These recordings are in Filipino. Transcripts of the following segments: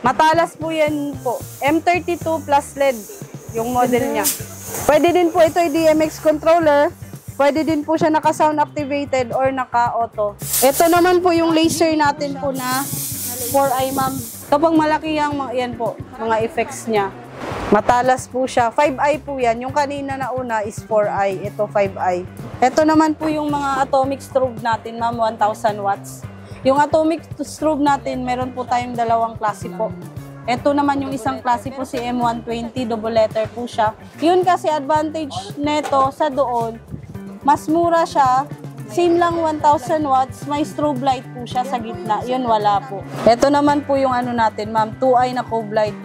Matalas po yan po. M32 plus LED yung model niya. Pwede din po ito ay DMX controller. Pwede din po siya naka-sound activated or naka-auto. Ito naman po yung laser natin po na 4i ma'am. Kapag malaki yung yan po, mga effects niya. Matalas po siya. 5i po yan. Yung kanina na una is 4i. Ito 5i. Ito naman po yung mga atomic strobe natin ma'am, 1000 watts. Yung atomic strobe natin, meron po tayong dalawang klase po. Ito naman yung isang klase po si M120, double letter po siya. Yun kasi advantage neto sa doon, mas mura siya. Same lang 1000 watts, may strobe light po siya sa gitna. Yun wala po. Ito naman po yung ano natin ma'am, 2i na cove light.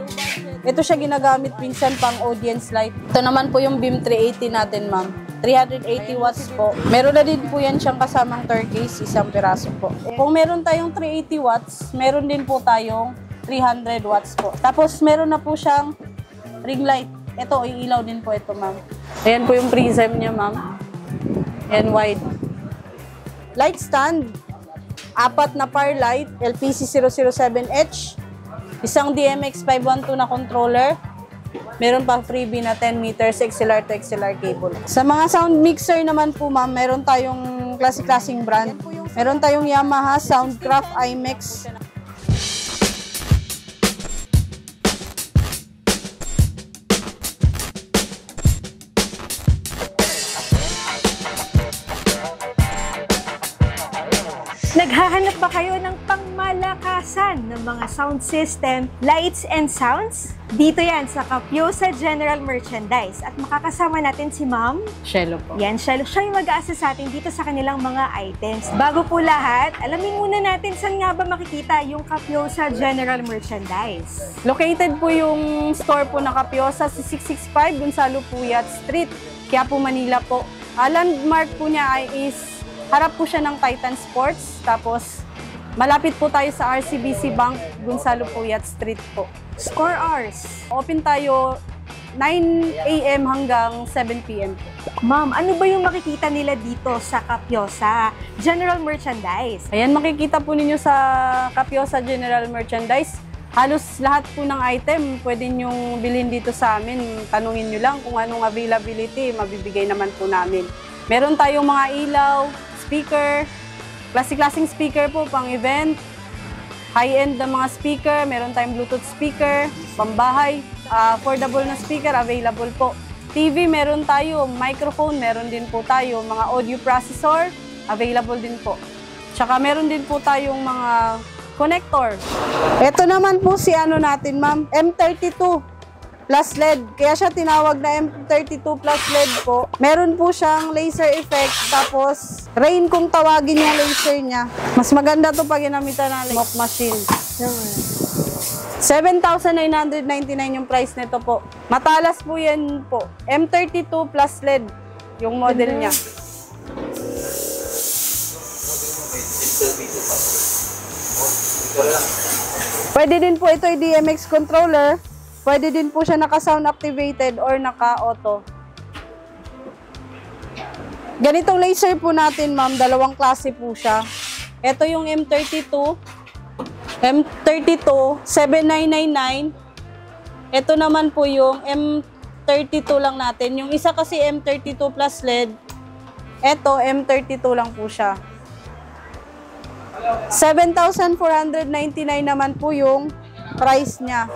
Ito siya ginagamit minsan pang audience light. Ito naman po yung beam 380 natin ma'am. 380 watts po. Meron na din po yan siyang kasamang turquoise, isang piraso po. Kung meron tayong 380 watts, meron din po tayong 300 watts po. Tapos meron na po siyang ring light. Ito, iilaw din po ito ma'am. Ayan po yung prism niya ma'am. Ayan wide. Light stand. 4 na par light, LPC007H. Isang DMX 512 na controller. Meron pa freebie na 10 meters XLR to XLR cable. Sa mga sound mixer naman po ma'am, meron tayong klase-klaseng brand. Meron tayong Yamaha, Soundcraft, IMAX. Naghahanap ba kayo ng pangmalakasan ng mga sound system, lights, and sounds? Dito yan sa Capiosa General Merchandise. At makakasama natin si Ma'am Shelo po. Yan, Shelo. Siya yung mag-a-assist sa atin dito sa kanilang mga items. Bago po lahat, alamin muna natin saan nga ba makikita yung Capiosa General Merchandise. Located po yung store po ng Capiosa sa 665 Gonzalo Puyat Street, Quiapo, Manila po. Landmark po niya is harap po siya ng Titan Sports. Tapos malapit po tayo sa RCBC Bank, Gonzalo Puyat Street po. Store hours. Open tayo 9 AM hanggang 7 PM po. Ma'am, ano ba yung makikita nila dito sa Capiosa General Merchandise? Ayan, makikita po ninyo sa Capiosa General Merchandise. Halos lahat po ng item pwede nyong bilhin dito sa amin. Tanungin nyo lang kung anong availability, mabibigay naman po namin. Meron tayong mga ilaw, speaker, klase-klaseng speaker po pang event, high-end na mga speaker, meron tayong Bluetooth speaker, pambahay, affordable na speaker, available po. TV, meron tayo, microphone, meron din po tayo, mga audio processor, available din po. Tsaka meron din po tayong mga connector. Ito naman po si ano natin ma'am, M32. Plus LED. Kaya siya tinawag na M32 plus LED po. Meron po siyang laser effect. Tapos, rain kung tawagin niya laser niya. Mas maganda to pag ginamitan ng smoke machine. 7,999 yung price nito po. Matalas po yan po. M32 plus LED yung model niya. Pwede din po ito ay DMX controller. Pwede din po siya naka-sound activated or naka-auto. Ganitong laser po natin, ma'am, dalawang klase po siya. Ito yung M32. M32, 7999. Ito naman po yung M32 lang natin. Yung isa kasi M32 plus LED. Ito, M32 lang po siya. 7,499 naman po yung price niya.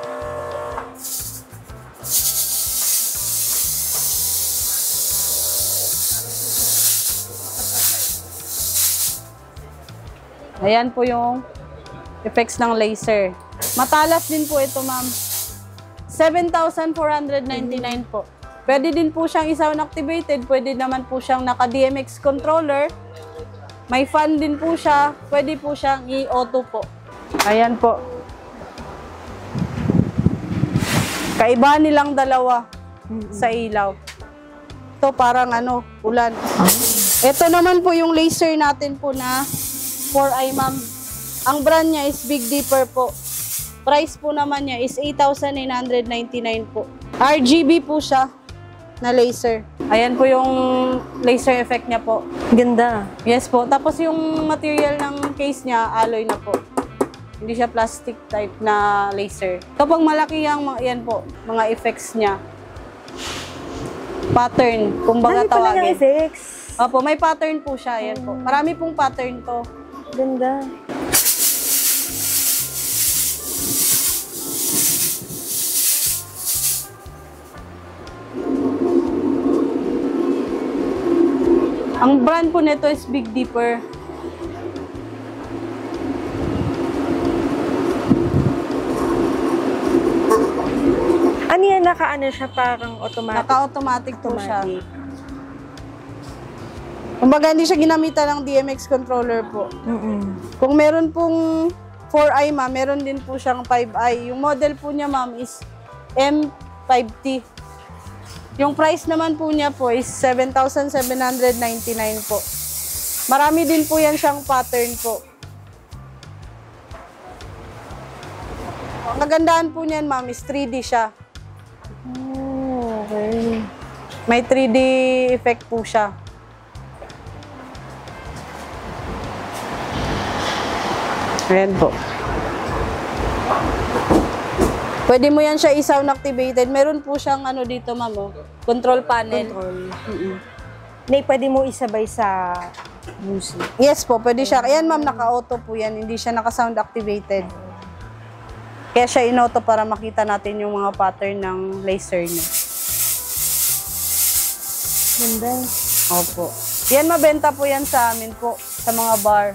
Ayan po yung effects ng laser. Matalas din po ito, ma'am. 7,499 po. Pwede din po siyang i-sound activated. Pwede naman po siyang naka-DMX controller. May fan din po siya. Pwede po siyang i-auto po. Ayan po. Kaiba nilang dalawa sa ilaw. Ito parang ano, ulan. Ito naman po yung laser natin po na 4i, ma'am. Ang brand niya is Big Dipper po. Price po naman niya is 8,999 po. RGB po siya na laser. Ayan po yung laser effect niya po. Ganda. Yes po. Tapos yung material ng case niya, alloy na po. Hindi siya plastic type na laser. Kapag malaki ang yan po, mga effects niya. Pattern, kumbaga Dami pala tawagin. ng effects. Opo, may pattern po siya. Yan po. Marami pong pattern to. Ganda. Ang brand po nito is Big Dipper. Ano yan? Naka-ano siya? Parang automatic. Naka-automatic po siya. Automatic. Kumbaga, hindi siya ginamitan ng DMX controller po. Kung meron pong 4i, ma'am, meron din po siyang 5i. Yung model po niya, ma'am, is M5T. Yung price naman po niya po is 7,799 po. Marami din po yan siyang pattern po. Ang kagandahan po niyan, ma'am, is 3D siya. Oh, okay. May 3D effect po siya. Ayan po. Pwede mo yan siya i-sound activated. Meron po siyang ano dito, ma'am, oh, control panel. Control. Nay, pwede mo isabay sa music. Yes po, pwede siya. Ayan, ma'am, naka-auto po yan. Hindi siya naka-sound activated. Kaya siya in-auto para makita natin yung mga pattern ng laser niya. Ganda. Opo. Yan, mabenta po yan sa amin po, sa mga bar.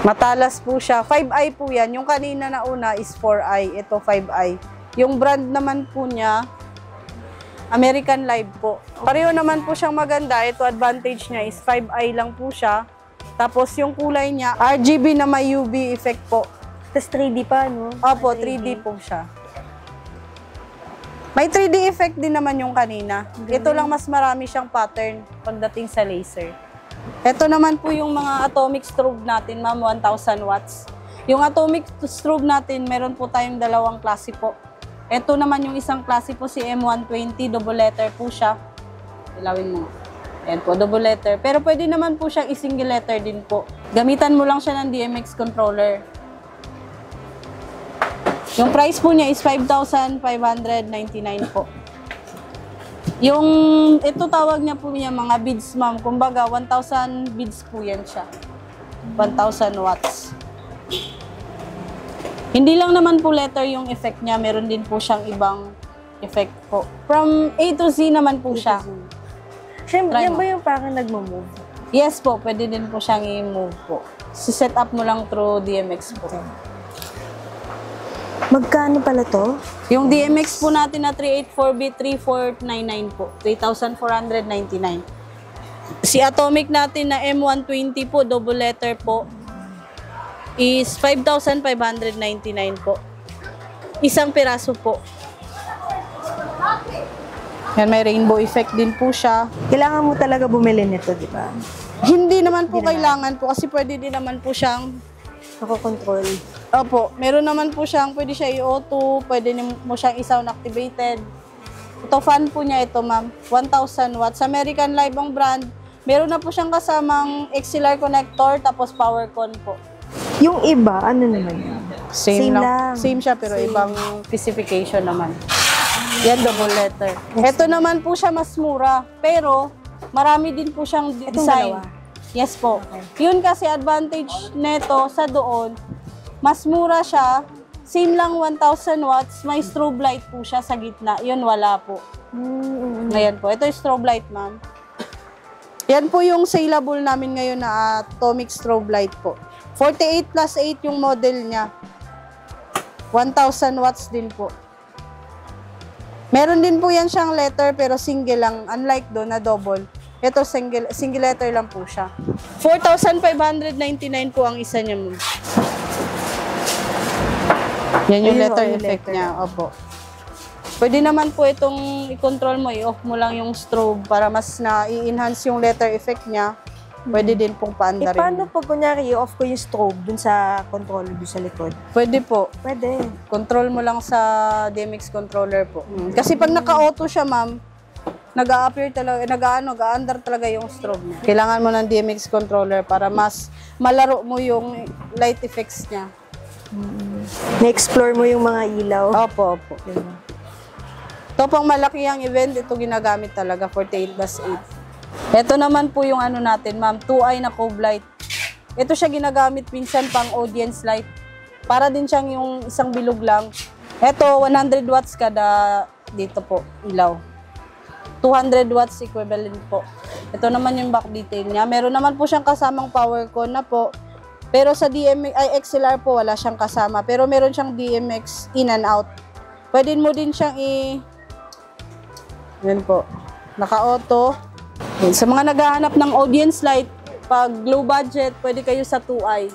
Matalas po siya. 5i po yan. Yung kanina na una is 4i. Ito 5i. Yung brand naman po niya, American Live po. Pareho naman po siyang maganda. Ito advantage niya is 5i lang po siya. Tapos yung kulay niya, RGB na may UV effect po. Tapos 3D pa, no? Opo, 3D po siya. May 3D effect din naman yung kanina. Ito lang mas marami siyang pattern pagdating sa laser. Ito naman po yung mga atomic strobe natin, ma'am, 1,000 watts. Yung atomic strobe natin, meron po tayong dalawang klase po. Ito naman yung isang klase po, si M120, double letter po siya. Ilawin mo. Ayan po, double letter. Pero pwede naman po siyang i-single letter din po. Gamitan mo lang siya ng DMX controller. Yung price po niya is 5,599 po. Yung, ito tawag niya po niya mga beads, ma'am. Kumbaga, 1,000 beads po yan siya. 1,000 watts. Hindi lang naman po letter yung effect niya. Meron din po siyang ibang effect po. From A to Z naman po siya. Siyempre, Try yan mo. ba yung parang nagmo-move? Yes po, pwede din po siyang i-move po. Si-set up mo lang through DMX po. Magkano pala to? Yung DMX po natin na 384B, 3,499 po. 3,499. Si Atomic natin na M120 po, double letter po, is 5,599 po. Isang piraso po. Yan, may rainbow effect din po siya. Kailangan mo talaga bumili nito, di ba? Hindi naman po kailangan po kasi pwede din naman po siyang Nako-control. opo, meron naman po siyang pwede siya i-auto, pwede mo siyang i-sound activated. Ito fan po niya ito, ma'am. 1,000 watts. American Live ang brand. Meron na po siyang kasamang XLR connector tapos power con po. Yung iba, ano naman yun? Same lang. lang. Same siya pero Same. ibang specification naman. Yan, double letter. Ito naman po siya mas mura, pero marami din po siyang Itong design. dalawa? Yes po. Yun kasi advantage neto sa doon, mas mura siya, same lang 1,000 watts, may strobe light po siya sa gitna. Yun wala po. Ngayon po, ito yung strobe light, ma'am. Yan po yung saleable namin ngayon na atomic strobe light po. 48 plus 8 yung model niya. 1,000 watts din po. Meron din po yan siyang letter pero single lang. Unlike doon na double. Ito single letter lang po siya. 4,599 po ang isa niya, ma'am. Yan yung Ayun, letter yung effect letter. niya. Opo. Pwede naman po itong i-control mo. I-off mo lang yung strobe para mas na-i-enhance yung letter effect niya. Pwede din pong paanda rin. Paano pag kunyari i-off ko yung strobe dun sa controller dun sa likod? Pwede po. Pwede. Control mo lang sa DMX controller po. Kasi pag naka-auto siya, ma'am, nag-a-appear talaga, nag-a-under talaga yung strobe niya. Kailangan mo ng DMX controller para mas malaro mo yung light effects niya. Na-explore mo yung mga ilaw. Opo. Ito pang malaki ang event, ito ginagamit talaga, 48+8. Ito naman po yung ano natin, ma'am, 2-eye na cove light. Ito siya ginagamit minsan pang audience light. Para din siyang yung isang bilog lang. Ito, 100 watts kada dito po, ilaw. 200 watts equivalent po. Ito naman yung back detail niya. Meron naman po siyang kasamang power con na po. Pero sa XLR po, wala siyang kasama. Pero meron siyang DMX in and out. Pwede mo din siyang yan po. Naka-auto. Sa mga naghahanap ng audience light, pag low budget, pwede kayo sa 2-eye.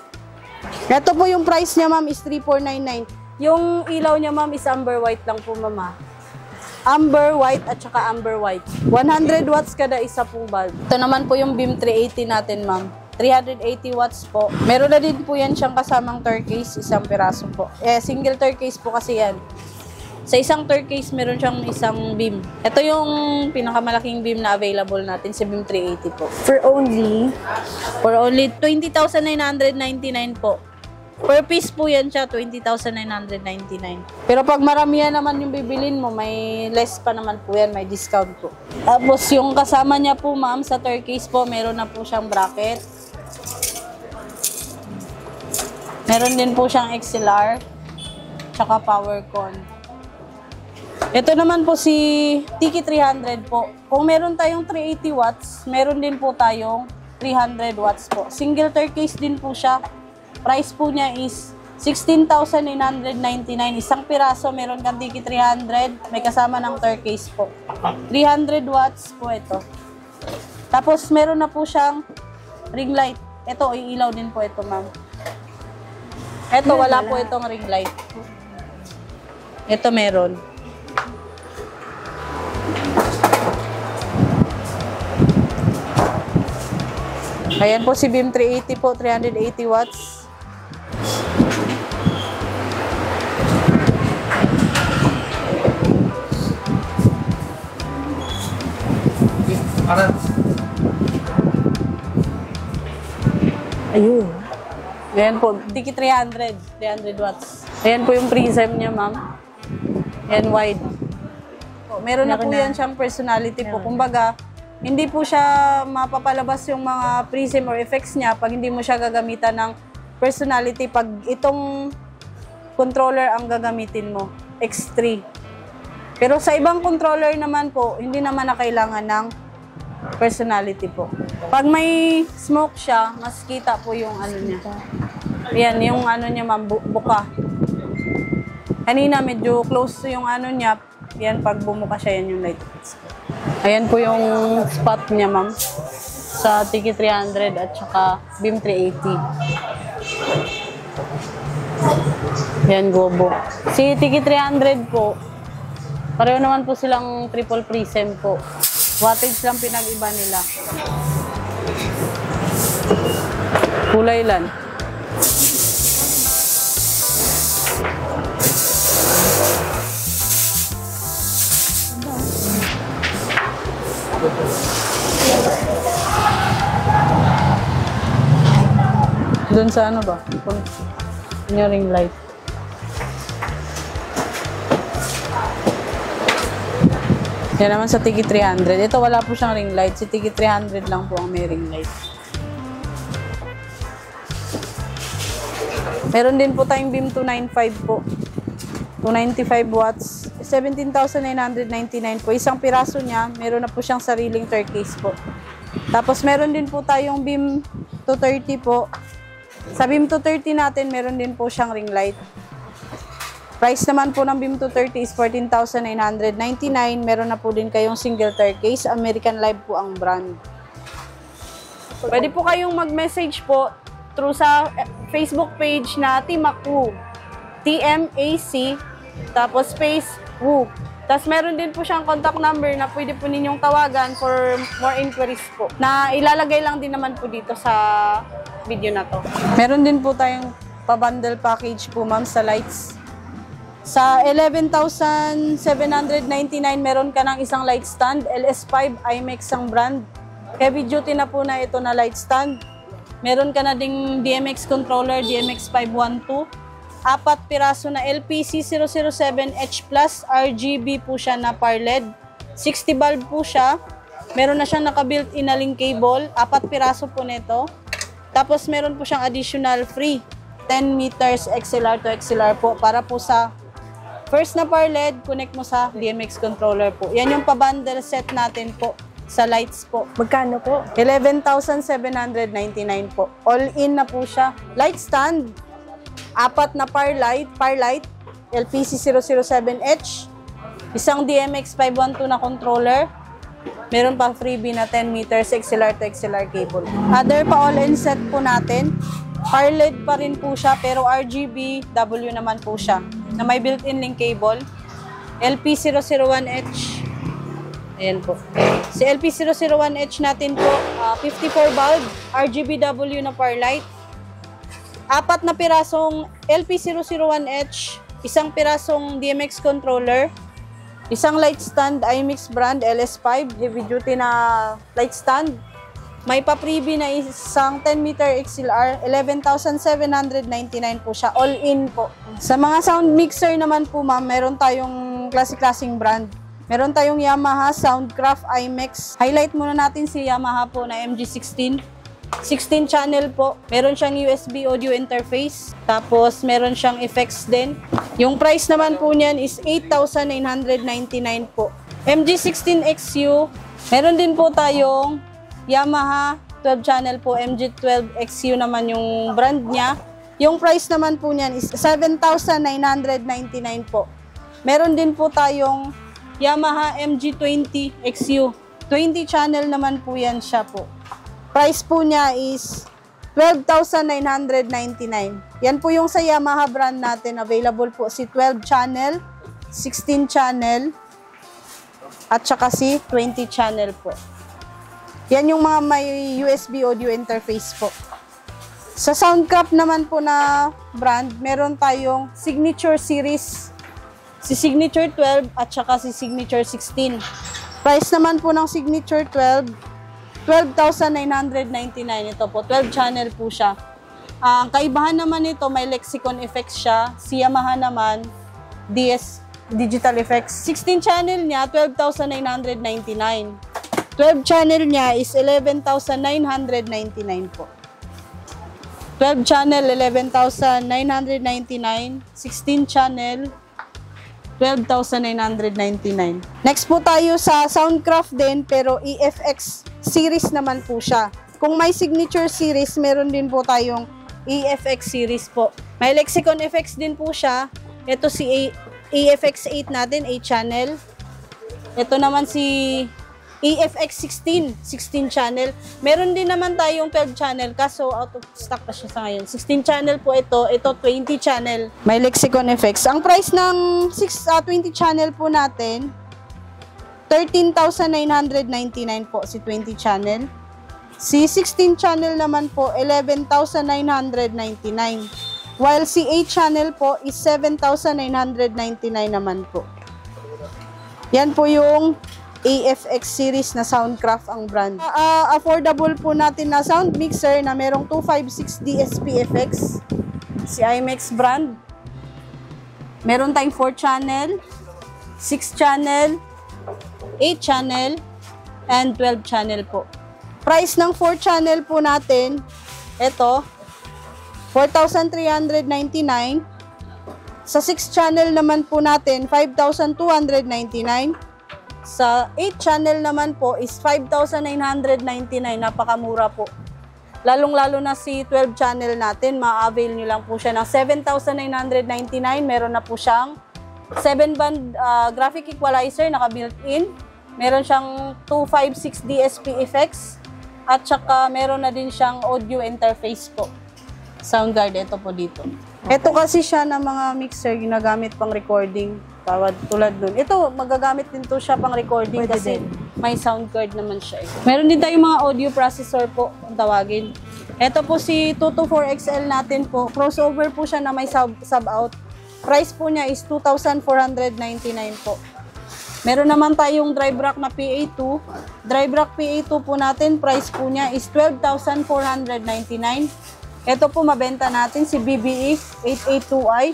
Ito po yung price niya, ma'am, is 3,499. Yung ilaw niya, ma'am, is amber white lang po, mama. Amber white at saka amber white. 100 watts kada isa pong bulb. Ito naman po yung beam 380 natin, ma'am. 380 watts po. Meron na din po yan siyang kasamang turquoise, isang piraso po. Single turquoise po kasi yan. Sa isang turquoise, meron siyang isang beam. Ito yung pinakamalaking beam na available natin, si beam 380 po. For only 20,999 po. Per piece po yan siya, 20,999. Pero pag maramihan naman yung bibilin mo, may less pa naman po yan, may discount po. Tapos yung kasama niya po, ma'am, sa turquoise po, meron na po siyang bracket. Meron din po siyang XLR, tsaka power con. Ito naman po si Tiki 300 po. Kung meron tayong 380 watts, meron din po tayong 300 watts po. Single turquoise din po siya. Price po niya is 16,999. Isang piraso, meron kang Tiki 300. May kasama ng turquoise po. 300 watts po ito. Tapos meron na po siyang ring light. Ito, iilaw din po ito, ma'am. Ito, wala po itong ring light. Ito meron. Ayan po si beam 380 po, 380 watts. ayun. Ayan po, Tiki 300 watts. Ayan po yung prism niya, ma'am. Ayan, wide. Meron na po yan siyang personality po. Kumbaga, hindi po siya mapapalabas yung mga prism or effects niya pag hindi mo siya gagamitan ng personality. Pag itong controller ang gagamitin mo, X3. Pero sa ibang controller naman po, hindi naman na kailangan ng personality po. Pag may smoke siya, mas kita po yung ano niya. Yan, yung ano niya, ma'am, buka. Kanina medyo close yung ano niya. Yan, pag bumuka siya, yan yung light. Ayan po yung spot niya, ma'am. Sa Tiki 300 at saka beam 380. Yan, gobo. Si Tiki 300 po, pareho naman po silang triple prism po. Wattage lang pinag-iba nila. Kulay lan. Doon sa ano ba? Yung ring light. Yan naman sa Tiki 300. Ito wala po siyang ring light. Si Tiki 300 lang po ang may ring light. Meron din po tayong beam 295 po. 295 watts. 17,999 po. Isang piraso niya, meron na po siyang sariling turquoise po. Tapos meron din po tayong beam 230 po. Sa beam 230 natin, meron din po siyang ring light. Price naman po ng beam 230 is 14,999. Meron na po din kayong single turquoise. American Live po ang brand. Pwede po kayong mag-message po through sa Facebook page na Timac Woo. TMAC, tapos space Woo. Tapos meron din po siyang contact number na pwede po ninyong tawagan for more inquiries po. Na ilalagay lang din naman po dito sa video na to. Meron din po tayong pa-bundle package po, ma'am, sa lights. Sa 11,799 meron ka ng isang light stand, LS5 IMAX ang brand. Heavy duty na po na ito na light stand. Meron ka na ding DMX controller, DMX 512. 4 piraso na LPC007H Plus, RGB po siya na par LED. 60 bulb po siya. Meron na siyang naka-built-in na link cable. 4 piraso po nito. Tapos meron po siyang additional free 10 meters XLR to XLR po para po sa first na par LED, connect mo sa DMX controller po. Yan yung pa-bundle set natin po sa lights po. Magkano po? 11,799 po. All in na po siya. Light stand, 4 na par light, LPC007H, isang DMX 512 na controller, meron pa freebie na 10 meters XLR to XLR cable. Other pa all-in set po natin, par LED pa rin po siya, pero RGB W naman po siya, na may built-in link cable, LP001H. Ayan po. Si LP001H natin po, 54 bulb, RGBW na par light. 4 na pirasong LP001H, isang pirasong DMX controller, isang light stand, IMAX brand, LS5, heavy duty na light stand. May pa-freebie na isang 10 meter XLR, 11,799 po siya, all in po. Sa mga sound mixer naman po ma'am, meron tayong klase-klaseng brand. Meron tayong Yamaha Soundcraft IMAX. Highlight muna natin si Yamaha po na MG16. 16 channel po. Meron siyang USB audio interface. Tapos meron siyang effects din. Yung price naman po niyan is 8,999 po. MG16XU. Meron din po tayong Yamaha 12 channel po. MG12XU naman yung brand niya. Yung price naman po niyan is 7,999 po. Meron din po tayong Yamaha MG20XU. 20 channel naman po yan siya po. Price po niya is 12,999. Yan po yung sa Yamaha brand natin. Available po si 12 channel, 16 channel, at saka si 20 channel po. Yan yung mga may USB audio interface po. Sa Soundcraft naman po na brand, meron tayong Signature Series. Si Signature 12 at saka si Signature 16. Price naman po ng Signature 12, 12,999. Ito po, 12 channel po siya. Ang kaibahan naman nito, may lexicon effects siya. Si Yamaha naman, DS Digital Effects. 16 channel niya, 12,999. 12 channel niya is 11,999 po. 12 channel, 11,999. 16 channel, 12,999. Next po tayo sa Soundcraft din, pero EFX series naman po siya. Kung may Signature series, meron din po tayong EFX series po. May lexicon effects din po siya. Ito si EFX 8 natin, 8 channel. Ito naman si EFX 16, 16 channel. Meron din naman tayong 12 channel, kaso out of stock pa siya sa ngayon. 16 channel po ito 20 channel. May lexicon effects. Ang price ng 20 channel po natin, 13,999 po si 20 channel. Si 16 channel naman po, 11,999. While si 8 channel po is 7,999 naman po. Yan po yung AFX series na Soundcraft ang brand. Affordable po natin na sound mixer na merong 256 DSP effects. Si IMAX brand. Meron tayong 4 channel, 6 channel, 8 channel, and 12 channel po. Price ng 4 channel po natin, ito, 4,399. Sa 6 channel naman po natin, 5,299. Sa 8 channel naman po is 5,999. Napakamura po. Lalong-lalo na si 12 channel natin, ma-avail nyo lang po siya ng 7,999. Meron na po siyang 7-band graphic equalizer, naka-built-in. Meron siyang 256 DSP effects. At saka meron na din siyang audio interface po. Soundguard, ito po dito. Ito kasi siya na mga mixer, ginagamit pang recording. Tulad dun. Ito, magagamit din to siya pang recording. Pwede kasi din. May sound card naman siya. Meron din tayong mga audio processor po, ang tawagin. Ito po si 224XL natin po. Crossover po siya na may sub-out. Price po niya is 2,499 po. Meron naman tayong drive rack na PA2. Drive rack PA2 po natin, price po niya is 12,499. Ito po mabenta natin si BBE 882i.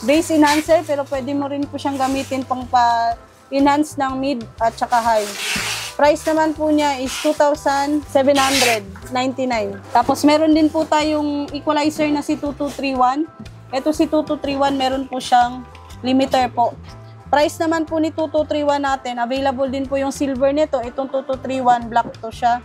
Base enhancer, pero pwede mo rin po siyang gamitin pang pa-enhance ng mid at saka high. Price naman po niya is 2,799. Tapos meron din po tayong equalizer na si 2231. Ito si 2231, meron po siyang limiter po. Price naman po ni 2231 natin, available din po yung silver nito. Itong 2231, black to siya.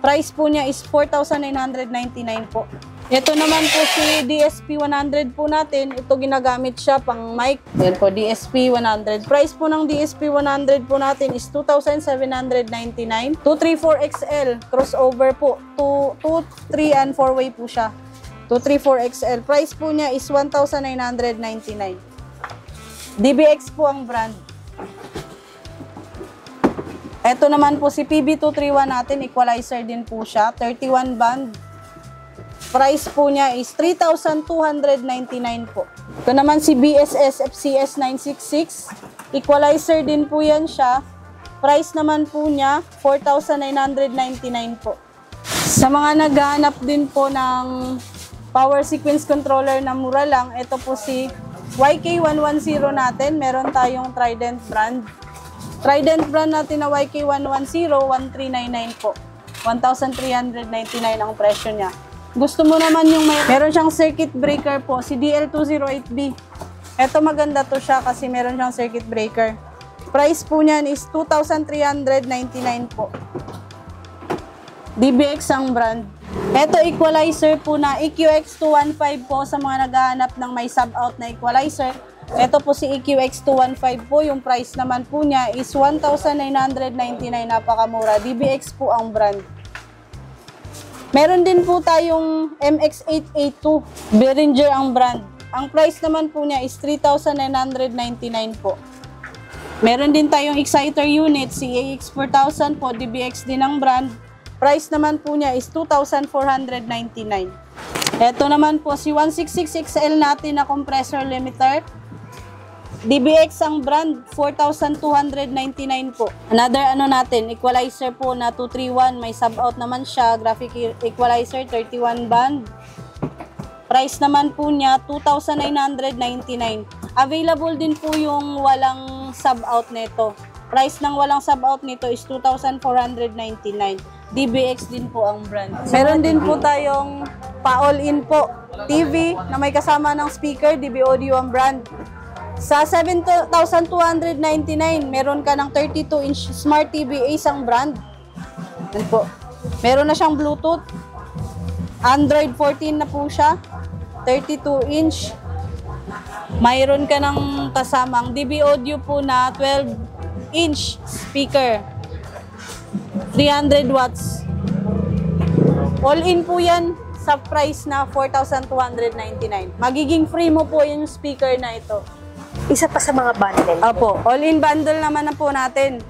Price po niya is 4,999 po. Ito naman po si DSP100 po natin. Ito ginagamit siya pang mic. Yan po, DSP100. Price po ng DSP100 po natin is 2,799. 234XL, crossover po. 2, 3, and 4-way po siya. 234XL. Price po niya is 1,999. DBX po ang brand. Ito naman po si PB231 natin, equalizer din po siya, 31 band. Price po niya is 3,299 po. Ito naman si BSS FCS 966, equalizer din po yan siya. Price naman po niya 4,999 po. Sa mga naghahanap din po ng power sequence controller na mura lang, ito po si YK110 natin, meron tayong Trident brand. Trident brand natin na YK110, 1399 po. 1,399 ang presyo niya. Gusto mo naman yung meron siyang circuit breaker po, si DL208B. Ito maganda to siya kasi meron siyang circuit breaker. Price po niyan is 2,399 po. DBX ang brand. Ito equalizer po na EQX215 po sa mga naghahanap ng may sub-out na equalizer. Ito po si EQX215 po. Yung price naman po niya is 1,999, napakamura. DBX po ang brand. Meron din po tayong MX882. Behringer ang brand. Ang price naman po niya is 3,999 po. Meron din tayong exciter unit, si AX4000 po. DBX din ang brand. Price naman po niya is 2,499. Ito naman po si 166XL natin na compressor limiter. DBX ang brand, 4,299 po. Another natin, equalizer po na 231. May sub-out naman siya. Graphic equalizer, 31 band. Price naman po niya, 2,999. Available din po yung walang sub-out nito. Price ng walang sub-out nito is 2,499. DBX din po ang brand. Meron din po tayong pa-all-in po TV na may kasama ng speaker, DB Audio ang brand. Sa 7,299, meron ka ng 32-inch Smart TV Ace ang brand. Yan po. Meron na siyang Bluetooth. Android 14 na po siya. 32-inch. Mayroon ka ng kasamang DB Audio po na 12-inch speaker. 300 watts. All-in po yan sa price na 4,299. Magiging free mo po yung speaker na ito. Isa pa sa mga bundle. Opo, all-in bundle naman na po natin.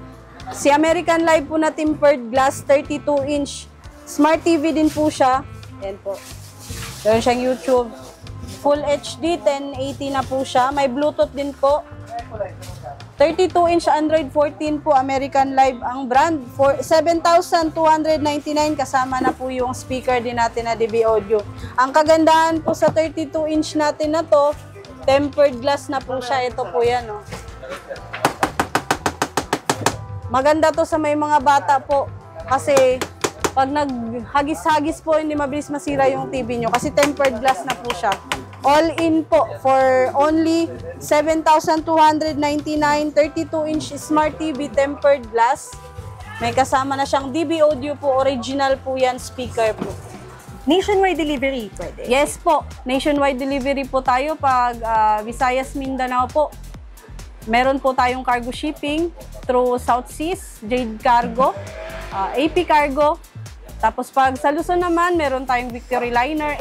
Si American Live po na tempered glass, 32-inch. Smart TV din po siya. Yan po. Meron siyang YouTube. Full HD, 1080 na po siya. May Bluetooth din po. 32-inch Android 14 po, American Live ang brand. For 7,299 kasama na po yung speaker din natin na DB Audio. Ang kagandahan po sa 32-inch natin na to, tempered glass na po siya. Ito po yan. Oh. Maganda to sa may mga bata po. Kasi pag naghagis-hagis po, hindi mabilis masira yung TV nyo. Kasi tempered glass na po siya. All in po for only 7,299, 32-inch Smart TV tempered glass. May kasama na siyang DB Audio po, original po yan, speaker po. Nationwide delivery, pwede? Yes po, nationwide delivery po tayo pag Visayas, Mindanao po. Meron po tayong cargo shipping through South Seas, Jade Cargo, AP Cargo. Tapos pag sa Luzon naman, meron tayong Victory Liner.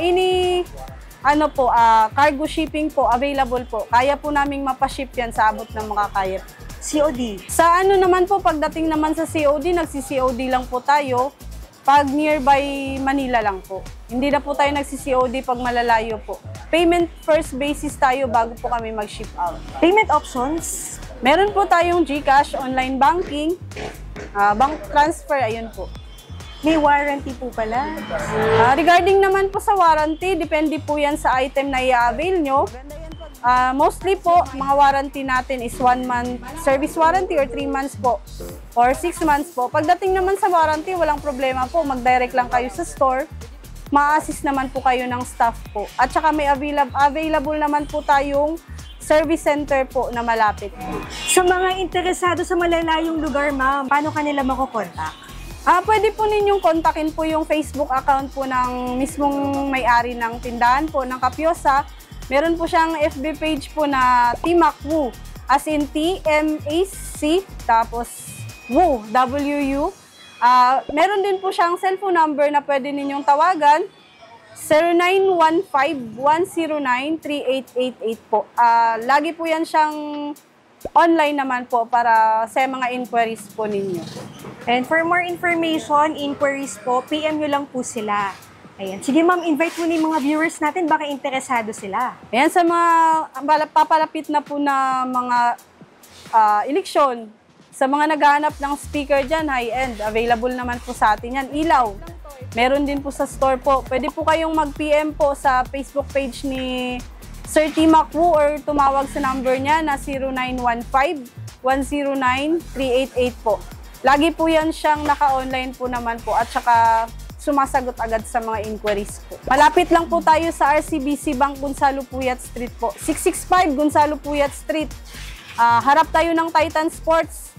Cargo shipping po, available po. Kaya po naming mapaship yan sa abot ng mga kaya. COD? Sa naman po, pagdating naman sa COD, nagsi-COD lang po tayo. Pag nearby Manila lang po. Hindi na po tayo nagsi-COD pag malalayo po. payment first basis tayo bago po kami mag-ship out. Payment options? Meron po tayong GCash, online banking, bank transfer, ayun po. May warranty po pala. Regarding naman po sa warranty, depende po yan sa item na i-avail nyo. Mostly po, mga warranty natin is 1 month service warranty or 3 months po or 6 months po. Pagdating naman sa warranty, walang problema po. Mag-direct lang kayo sa store. Ma-assist naman po kayo ng staff po. At saka may available naman po tayong service center po na malapit. Sa mga interesado sa malalayong lugar, ma'am, paano kanila makukontak? Pwede po ninyong kontakin po yung Facebook account po ng mismong may-ari ng tindahan po ng Kapyosa. Meron po siyang FB page po na Timac Wu, as in TMAC, tapos Wu, W-U. Meron din po siyang cellphone number na pwede ninyong tawagan, 0915-109-3888 po. Lagi po yan siyang online naman po para sa mga inquiries po ninyo. And for more information, inquiries po, PM nyo lang po sila. Ayan. Sige ma'am, invite mo na yung mga viewers natin, baka interesado sila. Ayan, sa mga papalapit na po na mga eleksyon, sa mga naghahanap ng speaker dyan, high-end, available naman po sa atin yan. Ilaw, meron din po sa store po. Pwede po kayong mag-PM po sa Facebook page ni Sir Timac Wu or tumawag sa number niya na 0915-109-388 po. Lagi po yan siyang naka-online po naman po at saka sumasagot agad sa mga inquiries po. Malapit lang po tayo sa RCBC Bank Gonzalo Puyat Street po. 665 Gonzalo Puyat Street. Harap tayo ng Titan Sports.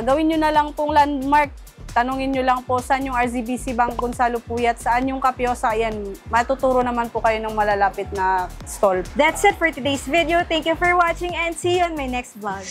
Gawin nyo na lang pong landmark. Tanungin nyo lang po saan yung RCBC Bank Gonzalo Puyat, saan yung Kapyosa. Yan, matuturo naman po kayo ng malalapit na stall. That's it for today's video. Thank you for watching and see you on my next vlog.